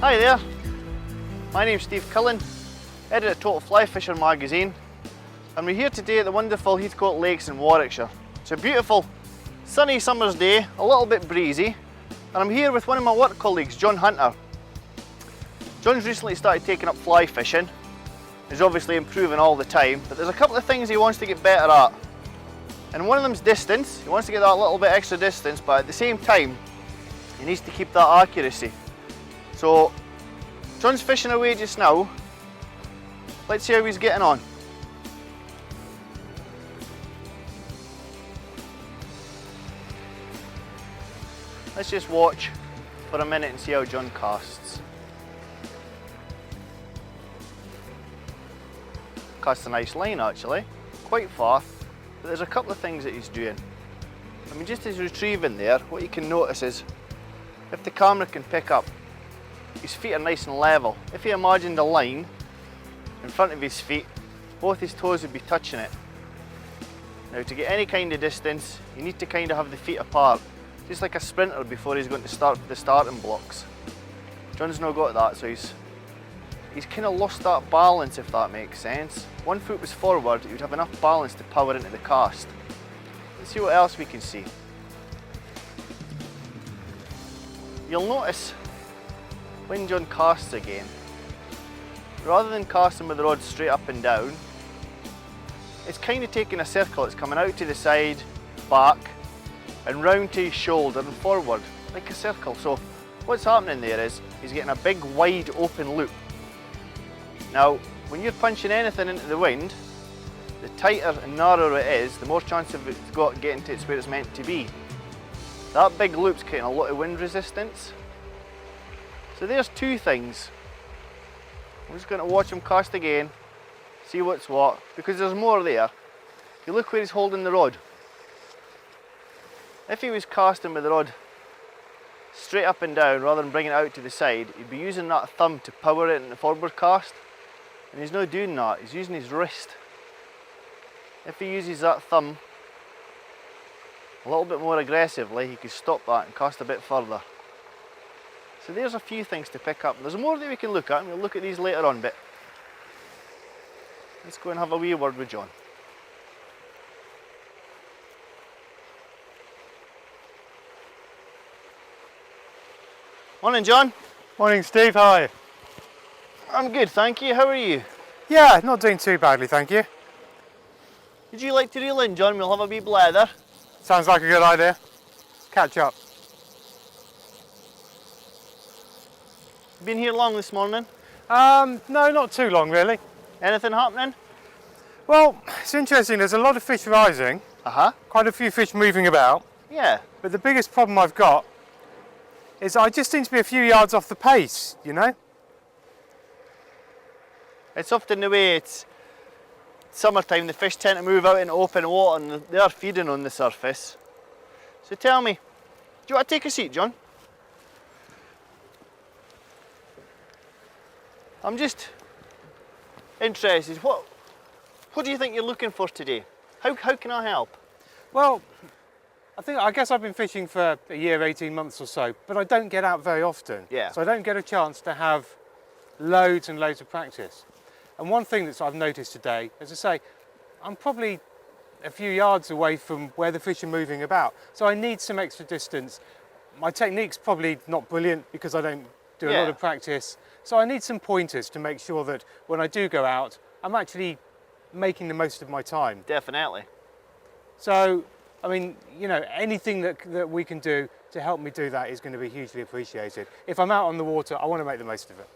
Hi there, my name's Steve Cullen, editor of Total FlyFisher magazine, and we're here today at the wonderful Heathcote Lakes in Warwickshire. It's a beautiful sunny summer's day, a little bit breezy, and I'm here with one of my work colleagues, John Hunter. John's recently started taking up fly fishing. He's obviously improving all the time, but there's a couple of things he wants to get better at. And one of them's distance. He wants to get that little bit extra distance, but at the same time, he needs to keep that accuracy. So, John's fishing away just now. Let's see how he's getting on. Let's just watch for a minute and see how John casts. Casts a nice line actually, quite far, but there's a couple of things that he's doing. I mean, just as he's retrieving there, what you can notice is, if the camera can pick up, his feet are nice and level. If you imagined a line in front of his feet, both his toes would be touching it. Now, to get any kind of distance, you need to kind of have the feet apart, just like a sprinter before he's going to start the starting blocks. John's now got that, so he's kind of lost that balance, if that makes sense. One foot was forward, he would have enough balance to power into the cast. Let's see what else we can see. You'll notice when John casts again, rather than casting with the rod straight up and down, it's kind of taking a circle. It's coming out to the side, back, and round to his shoulder and forward, like a circle. So what's happening there is, he's getting a big wide open loop. Now, when you're punching anything into the wind, the tighter and narrower it is, the more chance of it's got getting to where it's meant to be. That big loop's getting a lot of wind resistance. So there's two things. I'm just going to watch him cast again, see what's what, because there's more there. You look where he's holding the rod. If he was casting with the rod straight up and down rather than bringing it out to the side, he'd be using that thumb to power it in the forward cast, and he's not doing that, he's using his wrist. If he uses that thumb a little bit more aggressively, he could stop that and cast a bit further. So there's a few things to pick up. There's more that we can look at, and we'll look at these later on, but let's go and have a wee word with John. Morning, John. Morning, Steve. How are you? I'm good, thank you. How are you? Yeah, not doing too badly, thank you. Would you like to reel in, John? We'll have a wee blather. Sounds like a good idea. Catch up. Been here long this morning? No, not too long really. Anything happening? Well, it's interesting, there's a lot of fish rising. Quite a few fish moving about. Yeah. But the biggest problem I've got is I just seem to be a few yards off the pace, you know? It's often the way. It's summertime, the fish tend to move out into open water and they are feeding on the surface. So tell me, do you want to take a seat, John? I'm just interested, what do you think you're looking for today? How can I help? Well, I guess I've been fishing for a year, 18 months or so, but I don't get out very often. Yeah. So I don't get a chance to have loads and loads of practice. And one thing that I've noticed today, as I say, I'm probably a few yards away from where the fish are moving about. So I need some extra distance. My technique's probably not brilliant because I don't do a lot of practice. So I need some pointers to make sure that when I do go out, I'm actually making the most of my time. Definitely. So, I mean, you know, anything that we can do to help me do that is going to be hugely appreciated. If I'm out on the water, I want to make the most of it.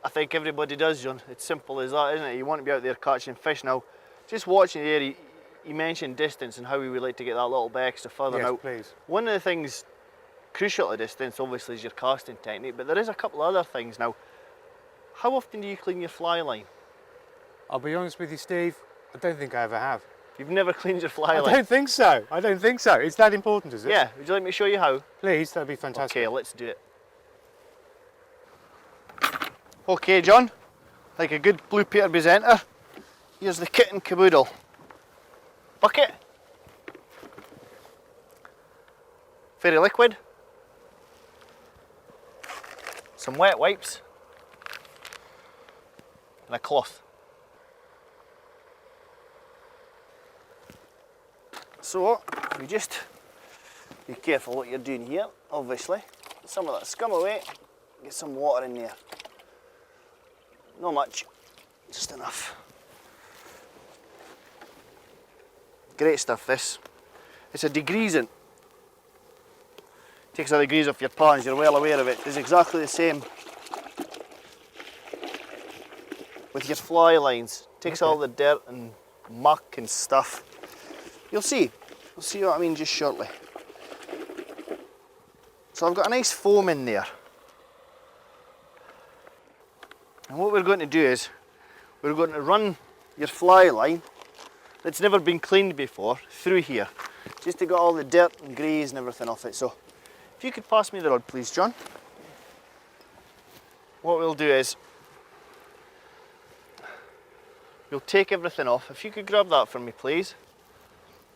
I think everybody does, John. It's simple as that, isn't it? You want to be out there catching fish. Now, just watching there, you mentioned distance and how we would like to get that little bit extra further. Yes, now, please. one of the things crucial to distance obviously is your casting technique, but there is a couple of other things. Now, how often do you clean your fly line? I'll be honest with you, Steve, I don't think I ever have. You've never cleaned your fly I line? don't think so. I don't think so. It's that important, is it? Yeah, would you like me to show you how? Please, that'd be fantastic. Okay, let's do it. Okay, John, like a good Blue Peter presenter, here's the kit and caboodle. Bucket, fairy liquid, some wet wipes, and a cloth. So, you just be careful what you're doing here, obviously. Some of that scum away, get some water in there. Not much, just enough. Great stuff, this. It's a degreasant. Takes all the grease off your pans, you're well aware of it. It's exactly the same with your fly lines. Takes all the dirt and muck and stuff. You'll see what I mean just shortly. So I've got a nice foam in there. And what we're going to do is, we're going to run your fly line that's never been cleaned before through here, just to get all the dirt and grease and everything off it. So if you could pass me the rod please, John. What we'll do is, we'll take everything off. If you could grab that for me please.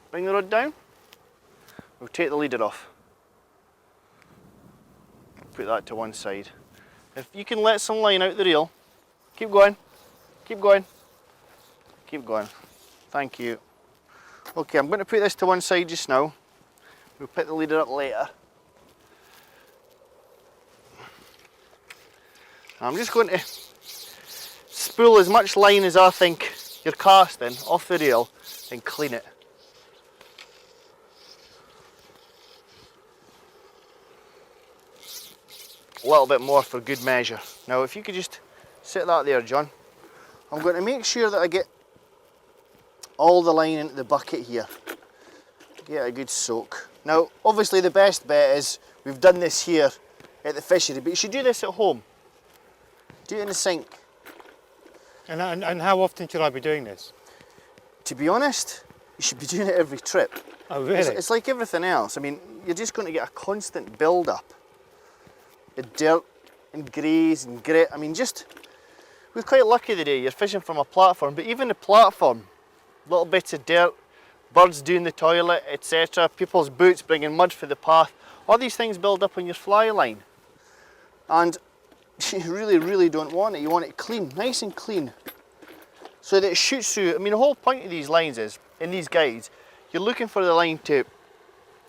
Bring the rod down. We'll take the leader off. Put that to one side. If you can let some line out the reel. Keep going. Keep going. Keep going. Thank you. Okay, I'm going to put this to one side just now. We'll pick the leader up later. I'm just going to spool as much line as I think you're casting off the reel and clean it. A little bit more for good measure. Now if you could just sit that there, John. I'm going to make sure that I get all the line into the bucket here. Get a good soak. Now obviously the best bet is, we've done this here at the fishery, but you should do this at home. Do it in the sink. And how often should I be doing this? To be honest, you should be doing it every trip. Oh really? It's like everything else. I mean, you're just going to get a constant build up. The dirt and grease and grit. I mean, we're quite lucky today. You're fishing from a platform, but even the platform, little bits of dirt, birds doing the toilet, etc. People's boots bringing mud for the path. All these things build up on your fly line, and you really, really don't want it. You want it clean, nice and clean, so that it shoots through. I mean, the whole point of these lines is, in these guides, you're looking for the line to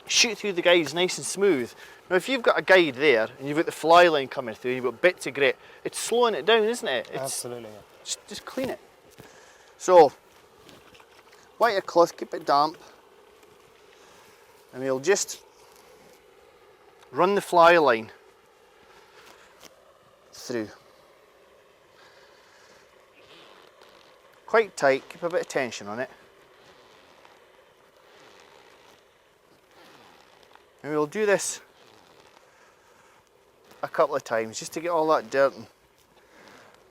shoot through the guides nice and smooth. Now if you've got a guide there and you've got the fly line coming through, you've got bits of grit, it's slowing it down, isn't it? Absolutely, yeah. Just clean it. So, wet your cloth, keep it damp, and we'll just run the fly line through. Quite tight, keep a bit of tension on it. And we'll do this a couple of times just to get all that dirt. And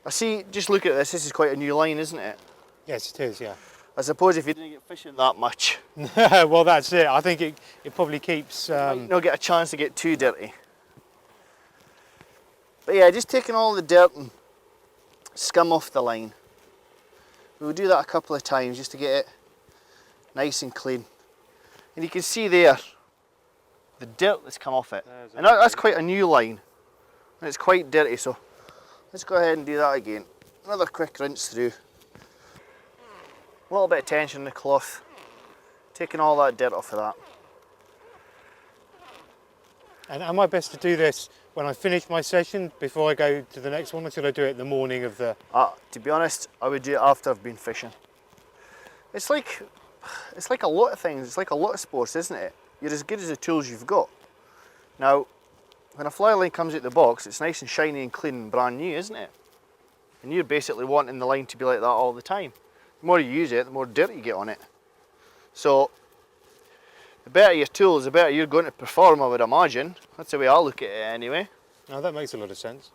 I see, just look at this is quite a new line, isn't it? Yes, it is, yeah. I suppose if you didn't get fishing that much, well, that's it. I think it probably keeps... you might not get a chance to get too dirty. But yeah, just taking all the dirt and scum off the line. We'll do that a couple of times just to get it nice and clean. And you can see there the dirt that's come off it. And that's quite a new line. And it's quite dirty, so let's go ahead and do that again. Another quick rinse through. A little bit of tension in the cloth, taking all that dirt off of that. And am I best to do this when I finish my session before I go to the next one, or should I do it in the morning of the... To be honest, I would do it after I've been fishing. It's like a lot of things, it's like a lot of sports, isn't it? You're as good as the tools you've got. Now, when a fly line comes out the box, it's nice and shiny and clean and brand new, isn't it? And you're basically wanting the line to be like that all the time. The more you use it, the more dirt you get on it. So, The better your tools, the better you're going to perform, I would imagine. That's the way I look at it anyway. Now that makes a lot of sense.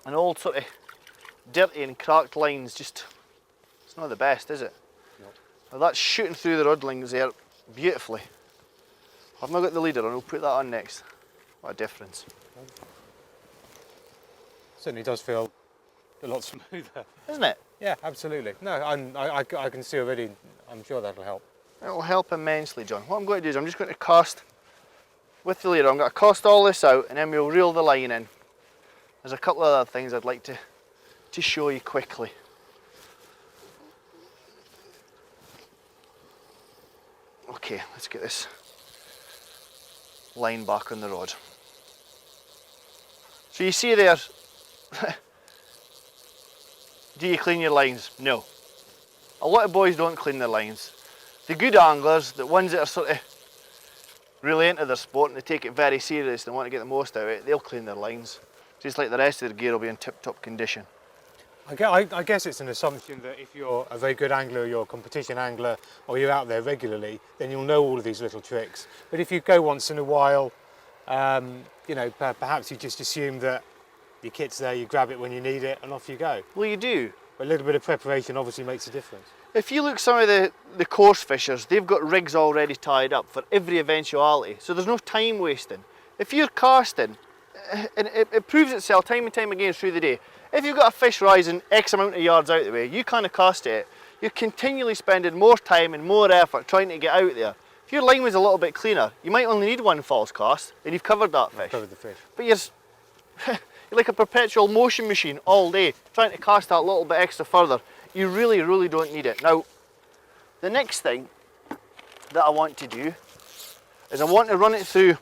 An old sort of dirty and cracked line's just, it's not the best, is it? No. Now that's shooting through the rudlings there beautifully. I've not got the leader on, we'll put that on next. What a difference. Certainly does feel a lot smoother. Isn't it? Yeah, absolutely. No, I can see already, I'm sure that'll help. It'll help immensely, John. What I'm going to do is I'm just going to cast with the leader. I'm going to cast all this out and then we'll reel the line in. There's a couple of other things I'd like to show you quickly. Okay, let's get this line back on the rod. So you see there, do you clean your lines? No. A lot of boys don't clean their lines. The good anglers, the ones that are sort of really into their sport and they take it very serious and want to get the most out of it, they'll clean their lines. Just like the rest of their gear will be in tip-top condition. I guess it's an assumption that if you're a very good angler, you're a competition angler, or you're out there regularly, then you'll know all of these little tricks. But if you go once in a while, you know, perhaps you just assume that your kit's there, you grab it when you need it, and off you go. Well, you do. But a little bit of preparation obviously makes a difference. If you look at some of the course fishers, they've got rigs already tied up for every eventuality, so there's no time wasting. If you're casting, and it proves itself time and time again through the day, if you've got a fish rising X amount of yards out the way, you kind of cast it, you're continually spending more time and more effort trying to get out there. If your line was a little bit cleaner, you might only need one false cast and you've covered that fish. Covered the fish. But you're like a perpetual motion machine all day, trying to cast that little bit extra further. You really, really don't need it. Now, the next thing that I want to do is I want to run it through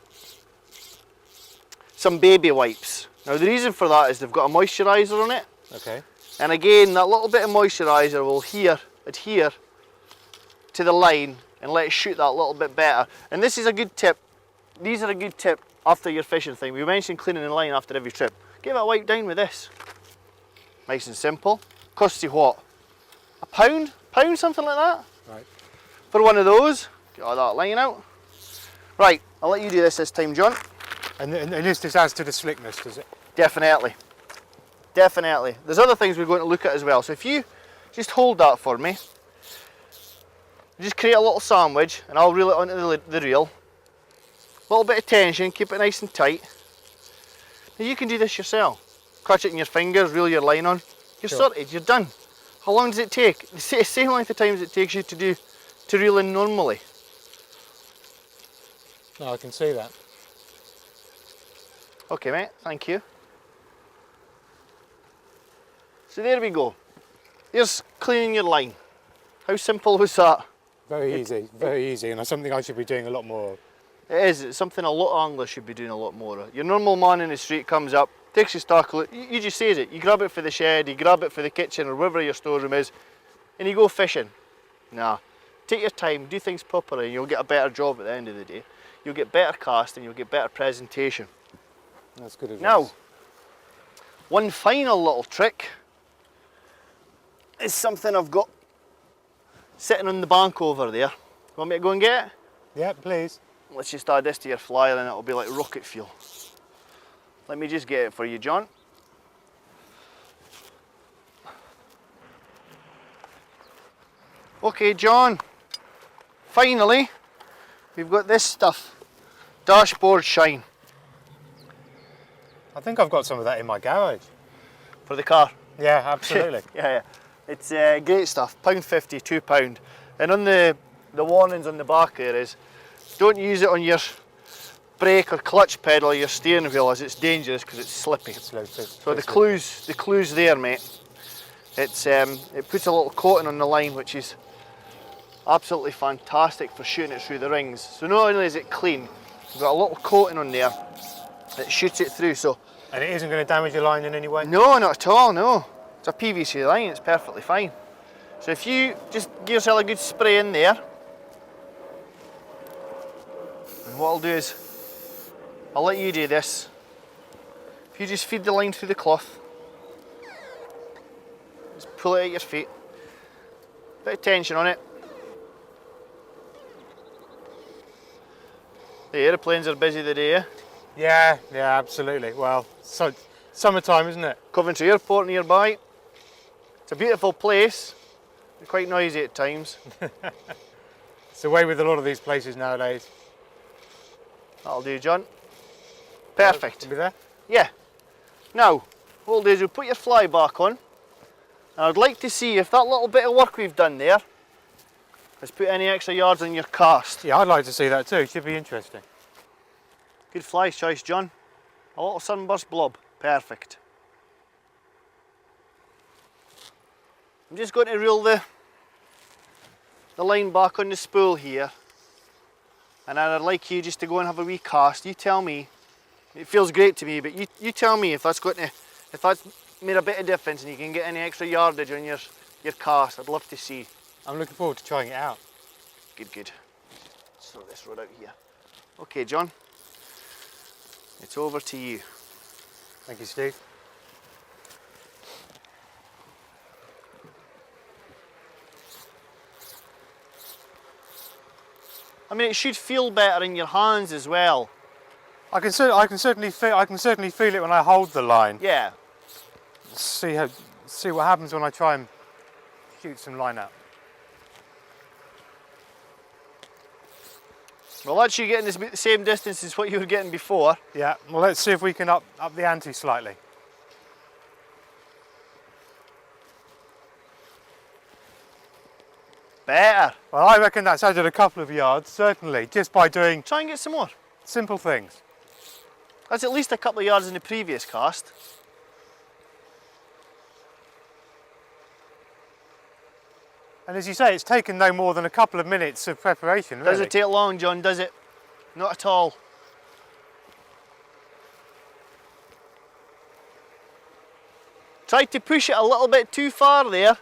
some baby wipes. Now the reason for that is they've got a moisturiser on it. Okay. And again, that little bit of moisturiser will adhere to the line and let it shoot that little bit better. And this is a good tip. These are a good tip after your fishing thing. We mentioned cleaning the line after every trip. Give it a wipe down with this. Nice and simple. Costs you what? £1? £1, something like that? Right. For one of those. Get all that line out. Right, I'll let you do this time, John. And this just adds to the slickness, does it? Definitely. Definitely. There's other things we're going to look at as well. So if you just hold that for me, just create a little sandwich and I'll reel it onto the reel. A little bit of tension, keep it nice and tight. Now you can do this yourself. Catch it in your fingers, reel your line on. You're sorted, you're done. How long does it take? The same length of time as it takes you to reel in normally. No, I can see that. Okay mate, thank you. So there we go. Here's cleaning your line. How simple was that? Very easy, and that's something I should be doing a lot more of. It is, it's something a lot of anglers should be doing a lot more of. Your normal man in the street comes up, takes his tackle, you just says it. You grab it for the shed, you grab it for the kitchen or wherever your storeroom is, and you go fishing. Nah, take your time, do things properly and you'll get a better job at the end of the day. You'll get better casting, you'll get better presentation. That's good advice. Now, one final little trick is something I've got sitting on the bank over there. Want me to go and get it? Yeah, please. Let's just add this to your flyer and it'll be like rocket fuel. Let me just get it for you, John. Okay, John. Finally, we've got this stuff. Dashboard shine. I think I've got some of that in my garage. For the car? Yeah, absolutely. Yeah. It's great stuff. £1.50, £2. And on the warnings on the back there is, don't use it on your brake or clutch pedal or your steering wheel as it's dangerous because it's slippy. So the clue's there, mate. It puts a little coating on the line which is absolutely fantastic for shooting it through the rings. So not only is it clean, you've got a little coating on there that shoots it through. So. And it isn't going to damage your line in any way? No, not at all, no. It's a PVC line, it's perfectly fine. So if you just give yourself a good spray in there, and what I'll do is, I'll let you do this. If you just feed the line through the cloth, just pull it at your feet, bit of tension on it, The aeroplanes are busy today, eh? Yeah, absolutely. Well, so summertime, isn't it? Coventry Airport nearby. It's a beautiful place. Quite noisy at times. It's the way with a lot of these places nowadays. That'll do, John. Perfect. Be there? Yeah. Now, what we'll do is we'll put your fly back on. And I'd like to see if that little bit of work we've done there has put any extra yards on your cast. Yeah, I'd like to see that too. Should be interesting. Good fly choice, John. A little sunburst blob. Perfect. I'm just going to reel the line back on the spool here. And then I'd like you just to go and have a wee cast. You tell me. It feels great to me, but you tell me if that's made a bit of difference and you can get any extra yardage on your cast. I'd love to see. I'm looking forward to trying it out. Good. Sort this rod out here. Okay, John. It's over to you. Thank you, Steve. I mean, it should feel better in your hands as well. I can certainly feel it when I hold the line. Yeah. See what happens when I try and shoot some line out. Well, that's you getting the same distance as what you were getting before. Yeah. Well, let's see if we can up the ante slightly. Better. Well, I reckon that's added a couple of yards, certainly, just by doing Try and get some more. simple things. That's at least a couple of yards in the previous cast. And as you say, it's taken no more than a couple of minutes of preparation, really. Does it take long, John? Does it? Not at all. Tried to push it a little bit too far there.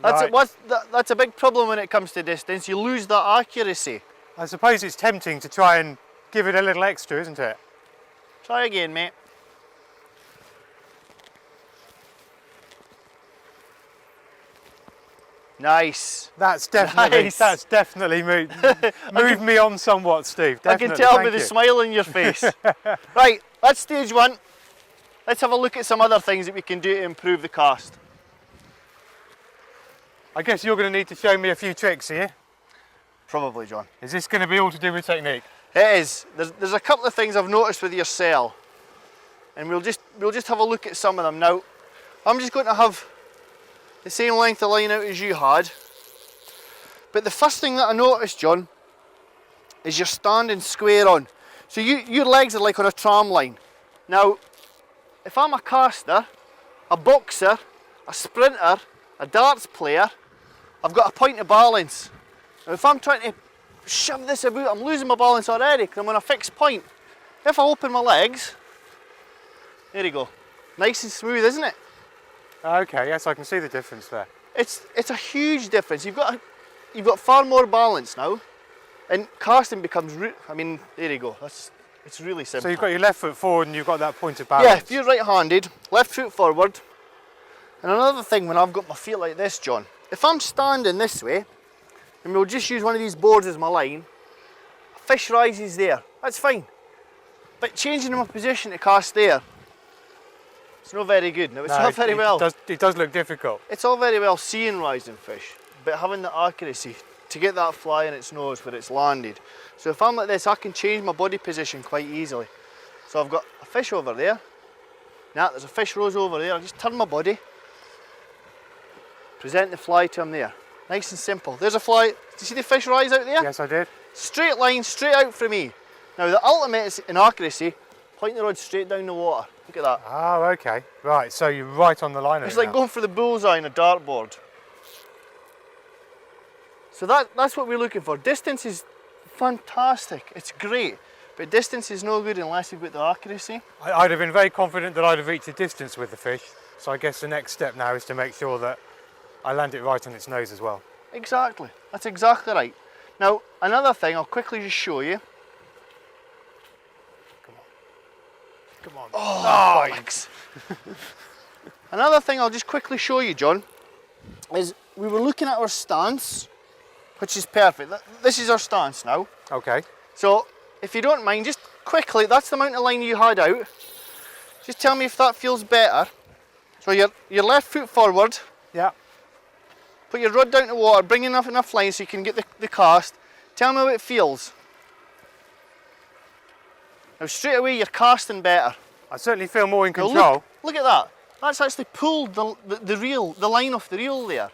That's a big problem when it comes to distance. You lose that accuracy. I suppose it's tempting to try and give it a little extra, isn't it? Try again, mate. Nice. That's definitely moved me on somewhat, Steve. Definitely. I can tell by Thank the you. smile on your face. Right, that's stage one. Let's have a look at some other things that we can do to improve the cast. I guess you're going to need to show me a few tricks here. Probably, John. Is this going to be all to do with technique? It is. There's a couple of things I've noticed with your cell, and we'll just have a look at some of them now. I'm just going to have the same length of line out as you had, but the first thing that I noticed, John, is you're standing square on. So your legs are like on a tram line. Now, if I'm a caster, a boxer, a sprinter, a darts player, I've got a point of balance. Now, if I'm trying to shove this about, I'm losing my balance already because I'm on a fixed point. If I open my legs, there you go. Nice and smooth, isn't it? Okay, yes, I can see the difference there. It's a huge difference. You've got far more balance now, and casting becomes. I mean, there you go. It's really simple. So you've got your left foot forward and you've got that point of balance. Yeah, if you're right-handed, left foot forward. And another thing, when I've got my feet like this, John, if I'm standing this way, and we'll just use one of these boards as my line, a fish rises there. That's fine. But changing my position to cast there, it's not very good. No, it's not very well. It does look difficult. It's all very well seeing rising fish, but having the accuracy to get that fly in its nose where it's landed. So if I'm like this, I can change my body position quite easily. So I've got a fish over there. Now there's a fish rose over there. I just turn my body, present the fly to him there. Nice and simple. There's a fly. Do you see the fish rise out there? Yes, I did. Straight line, straight out for me. Now the ultimate is in accuracy, point the rod straight down the water. Look at that. Oh, okay. Right, so you're right on the line. It's like going for the bullseye on a dartboard. So that's what we're looking for. Distance is fantastic. It's great. But distance is no good unless you've got the accuracy. I'd have been very confident that I'd have reached a distance with the fish. So I guess the next step now is to make sure that I land it right on its nose as well. Exactly. That's exactly right. Now, another thing I'll quickly just show you. Come on. Oh, thanks. Another thing I'll just quickly show you, John, is we were looking at our stance, which is perfect. This is our stance now. Okay. So if you don't mind, just quickly, that's the amount of line you had out. Just tell me if that feels better. So your left foot forward. Yeah. Put your rod down to water, bring enough line so you can get the cast. Tell me how it feels. Now straight away you're casting better. I certainly feel more in Now control. look at that. That's actually pulled the line off the reel there.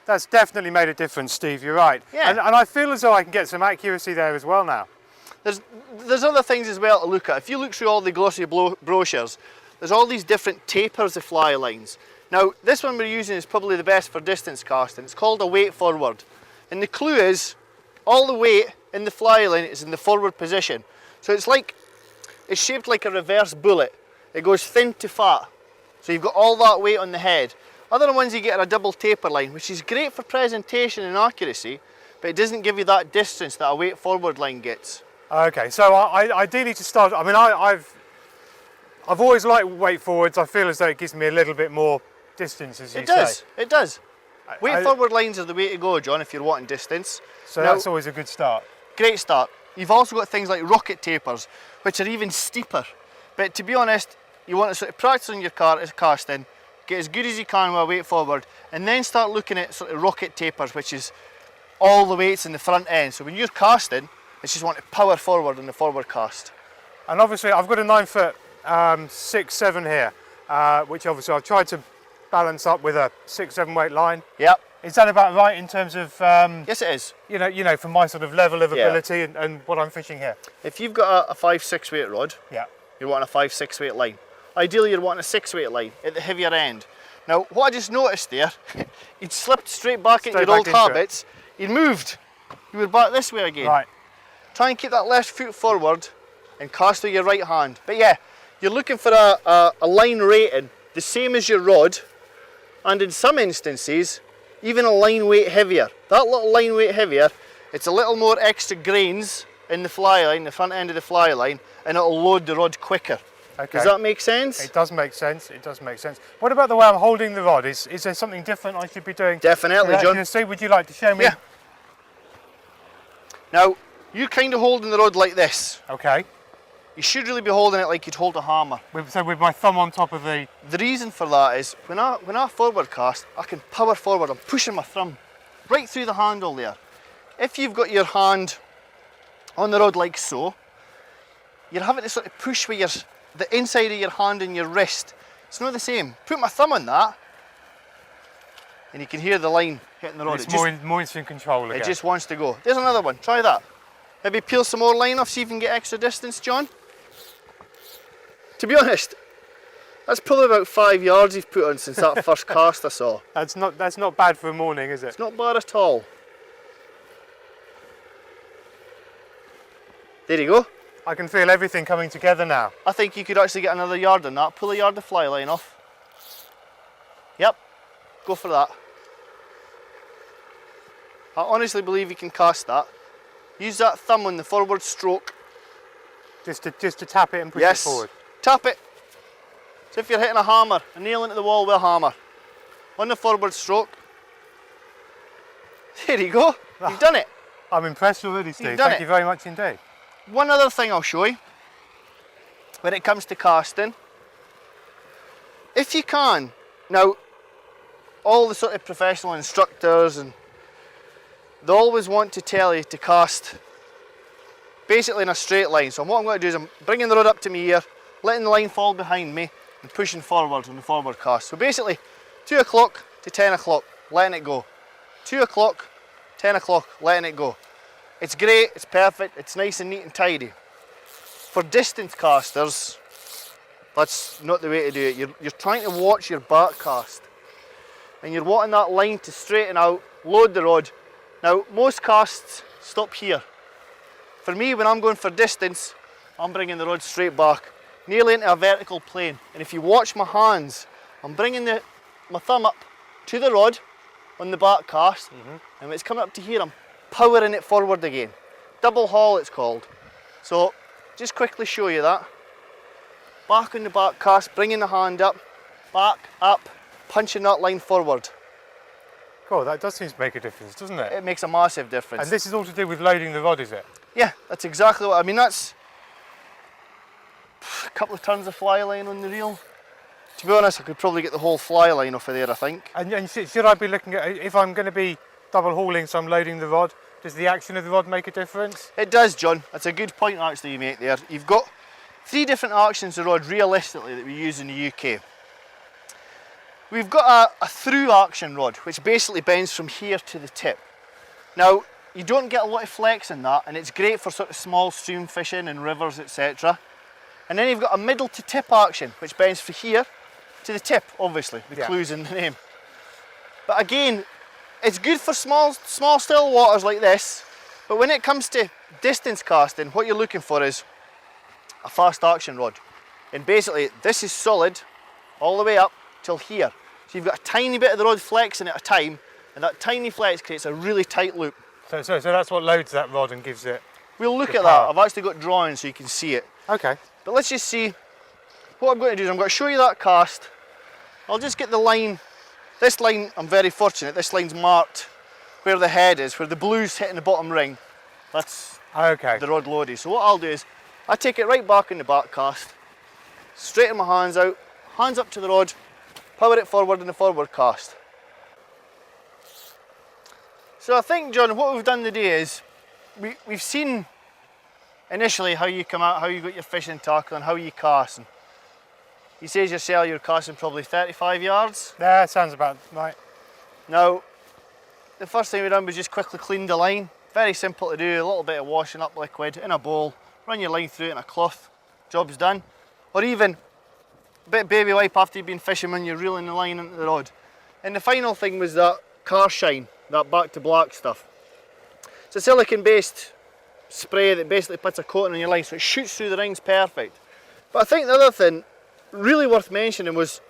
That's definitely made a difference, Steve, you're right. Yeah. And I feel as though I can get some accuracy there as well now. There's other things as well to look at. If you look through all the glossy brochures, there's all these different tapers of fly lines. Now, this one we're using is probably the best for distance casting. It's called a weight forward. And the clue is, all the weight in the fly line is in the forward position. So it's shaped like a reverse bullet. It goes thin to fat. So you've got all that weight on the head. Other ones you get are a double taper line, which is great for presentation and accuracy, but it doesn't give you that distance that a weight forward line gets. Okay, so I ideally to start, I mean, I've always liked weight forwards. I feel as though it gives me a little bit more distance, as you say. It does. Weight forward lines are the way to go, John, if you're wanting distance. So now, that's always a good start. Great start. You've also got things like rocket tapers, which are even steeper. But to be honest, you want to sort of practice on your casting, get as good as you can with a weight forward, and then start looking at sort of rocket tapers, which is all the weights in the front end. So when you're casting, it's just want to power forward on the forward cast. And obviously I've got a 9 foot 6-7 here, which obviously I've tried to balance up with a 6-7 weight line. Yep. Is that about right in terms of? Yes, it is. You know, from my sort of level of ability and what I'm fishing here. If you've got a 5-6 weight rod, yeah, you're wanting a 5-6 weight line. Ideally, you're wanting a 6 weight line at the heavier end. Now, what I just noticed there, you'd slipped straight back into your old habits. You'd moved. You were back this way again. Right. Try and keep that left foot forward and cast with your right hand. But yeah, you're looking for a line rating the same as your rod, and in some instances, even a line weight heavier. That little line weight heavier, it's a little more extra grains in the fly line, the front end of the fly line, and it'll load the rod quicker. Okay. Does that make sense? It does make sense. It does make sense. What about the way I'm holding the rod? Is there something different I should be doing? Definitely, John. Would you like to show me? Yeah. Now, you're kind of holding the rod like this. Okay. You should really be holding it like you'd hold a hammer. So with my thumb on top of the... The reason for that is when I forward cast, I can power forward. I'm pushing my thumb right through the handle there. If you've got your hand on the rod like so, you're having to sort of push with the inside of your hand and your wrist. It's not the same. Put my thumb on that, and you can hear the line hitting the rod. It's more instant control again. It just wants to go. There's another one. Try that. Maybe peel some more line off, see if you can get extra distance, John. To be honest, that's probably about 5 yards you've put on since that first cast I saw. That's not bad for a morning, is it? It's not bad at all. There you go. I can feel everything coming together now. I think you could actually get another yard on that. Pull a yard of fly line off. Yep, go for that. I honestly believe you can cast that. Use that thumb on the forward stroke. Just to tap it and push it forward. Tap it. So if you're hitting a hammer, a nail into the wall with a hammer. On the forward stroke. There you go. You've done it. I'm impressed already, Steve. Thank Thank you very much indeed. One other thing I'll show you when it comes to casting. If you can, now all the sort of professional instructors, and they always want to tell you to cast basically in a straight line. So what I'm going to do is I'm bringing the rod up to me here, letting the line fall behind me and pushing forward on the forward cast. So basically 2 o'clock to 10 o'clock, letting it go. 2 o'clock, 10 o'clock, letting it go. It's great, it's perfect, it's nice and neat and tidy. For distance casters, that's not the way to do it. You're trying to watch your back cast, and you're wanting that line to straighten out, load the rod. Now, most casts stop here. For me, when I'm going for distance, I'm bringing the rod straight back, nearly into a vertical plane. And if you watch my hands, I'm bringing my thumb up to the rod on the back cast, and when it's coming up to here, I'm powering it forward again. Double haul it's called. So just quickly show you that. Back on the back cast, bringing the hand up, back, up, punching that line forward. Cool, that does seem to make a difference, doesn't it? It makes a massive difference. And this is all to do with loading the rod, is it? Yeah, that's exactly what I mean. That's a couple of tons of fly line on the reel. To be honest, I could probably get the whole fly line off of there, I think. And should I be looking at, if I'm going to be double hauling, so I'm loading the rod, does the action of the rod make a difference? It does, John. That's a good point actually you make there. You've got 3 different actions of the rod realistically that we use in the UK. We've got a through action rod, which basically bends from here to the tip. Now, you don't get a lot of flex in that, and it's great for sort of small stream fishing and rivers, etc. And then you've got a middle to tip action, which bends from here to the tip, obviously, the clue's in the name. But again, it's good for small still waters like this, but when it comes to distance casting, what you're looking for is a fast action rod. And basically, this is solid all the way up till here. So you've got a tiny bit of the rod flexing at a time, and that tiny flex creates a really tight loop. So that's what loads that rod and gives it. We'll look the at power. that. I've actually got drawings so you can see it. Okay. But let's just see. What I'm going to do is I'm going to show you that cast. I'll just get the line. This line, I'm very fortunate, this line's marked where the head is, where the blue's hitting the bottom ring. That's Okay. the rod loaded. So what I'll do is, I take it right back in the back cast, straighten my hands out, hands up to the rod, power it forward in the forward cast. So I think, John, what we've done today is, we've seen initially how you come out, how you got your fishing tackle and how you cast. And you say yourself you're casting probably 35 yards. Yeah, sounds about right. Now, the first thing we done was just quickly clean the line. Very simple to do, a little bit of washing up liquid in a bowl, run your line through it in a cloth, job's done. Or even a bit of baby wipe after you've been fishing when you're reeling the line into the rod. And the final thing was that car shine, that back to black stuff. It's a silicone based spray that basically puts a coating on your line so it shoots through the rings perfect. But I think the other thing really worth mentioning was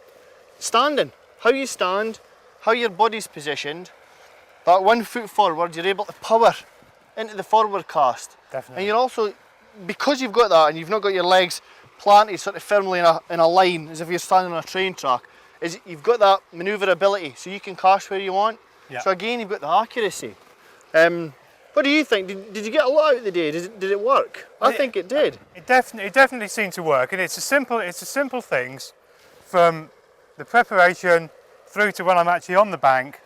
standing. How you stand, how your body's positioned. That 1 foot forward, you're able to power into the forward cast. Definitely. And you're also, because you've got that and you've not got your legs planted sort of firmly in a line as if you're standing on a train track, is you've got that manoeuvrability so you can cast where you want. Yeah. So again, you've got the accuracy. What do you think? Did you get a lot out of the day? Did it work? I think it did. It definitely seemed to work, and it's a simple things from the preparation through to when I'm actually on the bank,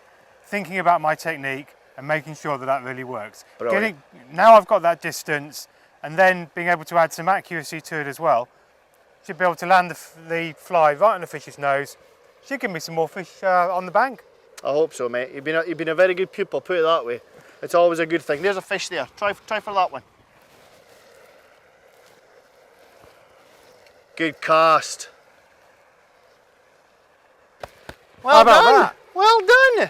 thinking about my technique and making sure that really works. Brilliant. Now I've got that distance, and then being able to add some accuracy to it as well. Should be able to land the fly right on the fish's nose. Should give me some more fish on the bank. I hope so, mate. You've been a very good pupil, put it that way. It's always a good thing. There's a fish there. Try for that one. Good cast. Well about done. that? Well done.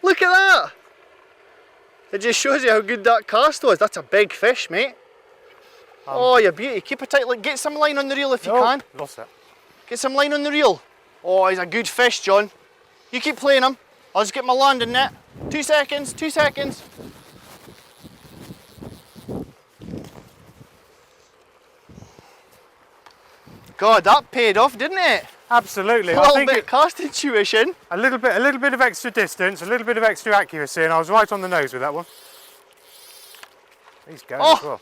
Look at that. It just shows you how good that cast was. That's a big fish, mate. Oh, you beauty. Keep it tight. Get some line on the reel if you can. Lost it. Get some line on the reel. Oh, he's a good fish, John. You keep playing him. I'll just get my landing net. 2 seconds, 2 seconds. God, that paid off, didn't it? Absolutely. A little bit of cast intuition. A little bit of extra distance, a little bit of extra accuracy, and I was right on the nose with that one. He's going as well.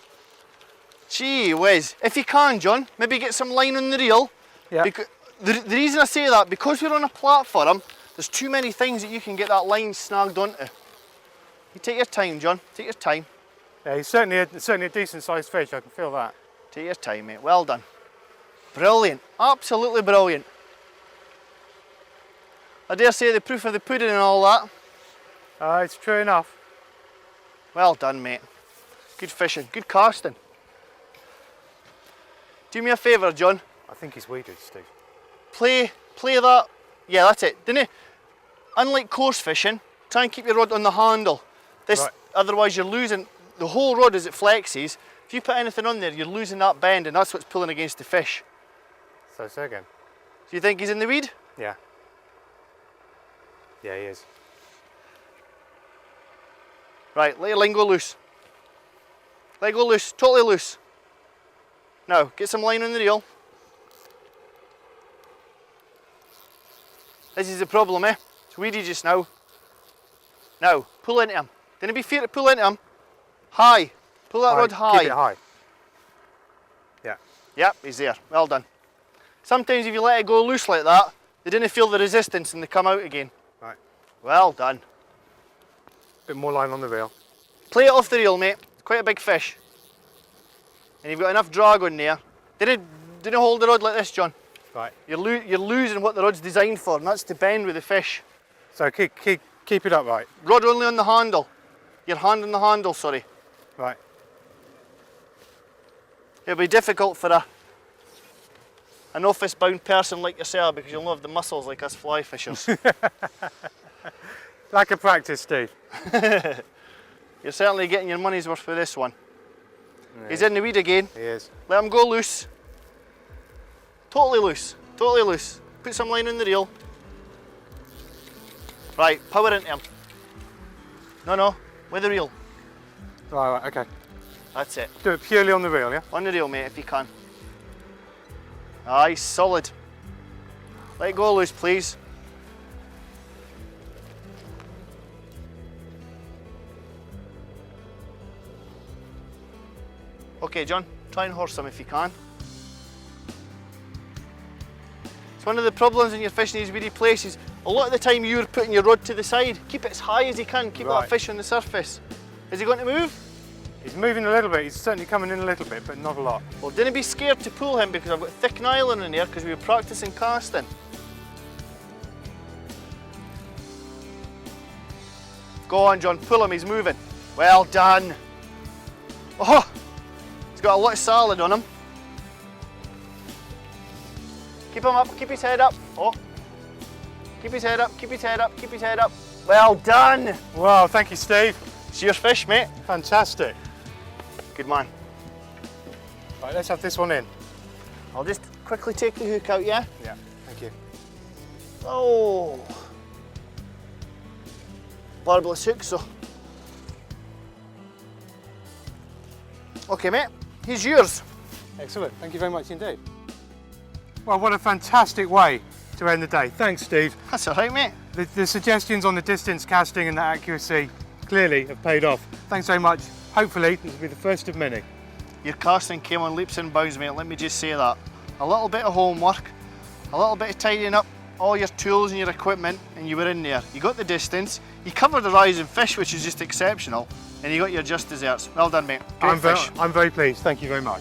Gee whiz. If you can, John, maybe get some line on the reel. Yeah. Because the reason I say that, because we're on a platform, there's too many things that you can get that line snagged onto. You take your time, John. Take your time. Yeah, he's certainly a decent sized fish, I can feel that. Take your time, mate. Well done. Brilliant. Absolutely brilliant. I dare say the proof of the pudding and all that. It's true enough. Well done, mate. Good fishing. Good casting. Do me a favour, John. I think he's weeded, Steve. Play that. Yeah, that's it. Didn't it? Unlike coarse fishing, try and keep your rod on the handle. Right. Otherwise you're losing the whole rod as it flexes. If you put anything on there, you're losing that bend, and that's what's pulling against the fish. So say again. Do you think he's in the weed? Yeah. Yeah, he is. Right, let your line go loose. Let it go loose, totally loose. Now, get some line on the reel. This is the problem, eh? It's weedy just now. Now, pull into him. Don't be fear to pull into him. High. Pull that rod high. Keep it high. Yeah. Yep, he's there. Well done. Sometimes if you let it go loose like that, they didn't feel the resistance and they come out again. Right. Well done. Bit more line on the reel. Play it off the reel, mate. It's quite a big fish. And you've got enough drag on there. Didn't hold the rod like this, John. Right. You're losing what the rod's designed for, and that's to bend with the fish. So keep it upright. Rod only on the handle. Your hand on the handle, sorry. Right. It'll be difficult for an office-bound person like yourself because you'll not have the muscles like us fly fishers. Lack of practice, Steve. You're certainly getting your money's worth for this one. Yeah. He's in the weed again. He is. Let him go loose. Totally loose. Totally loose. Put some line on the reel. Right, power into him. No, with the reel. Right, okay. That's it. Do it purely on the reel, yeah? On the reel, mate, if you can. Aye, solid. Let it go loose, please. Okay, John, try and horse him if you can. It's one of the problems when you're fishing these weedy places. A lot of the time you're putting your rod to the side. Keep it as high as you can, keep that fish on the surface. Is he going to move? He's moving a little bit, he's certainly coming in a little bit, but not a lot. Well, don't be scared to pull him because I've got thick nylon in there because we were practicing casting. Go on, John, pull him, he's moving. Well done. Oh, he's got a lot of salad on him. Keep him up, keep his head up. Oh, keep his head up, keep his head up, keep his head up. Well done. Wow, thank you, Steve. It's your fish, mate. Fantastic. Good man. Right, let's have this one in. I'll just quickly take the hook out, yeah? Yeah, thank you. Oh. Barbless hook, so. Okay, mate, he's yours. Excellent, thank you very much indeed. Well, what a fantastic way to end the day. Thanks, Steve. That's all right, mate. The suggestions on the distance casting and the accuracy clearly have paid off. Thanks very much. Hopefully, this will be the first of many. Your casting came on leaps and bounds, mate, let me just say that. A little bit of homework, a little bit of tidying up all your tools and your equipment, and you were in there. You got the distance, you covered the rising fish, which is just exceptional, and you got your just desserts. Well done, mate. Great fish. I'm very pleased. Thank you very much.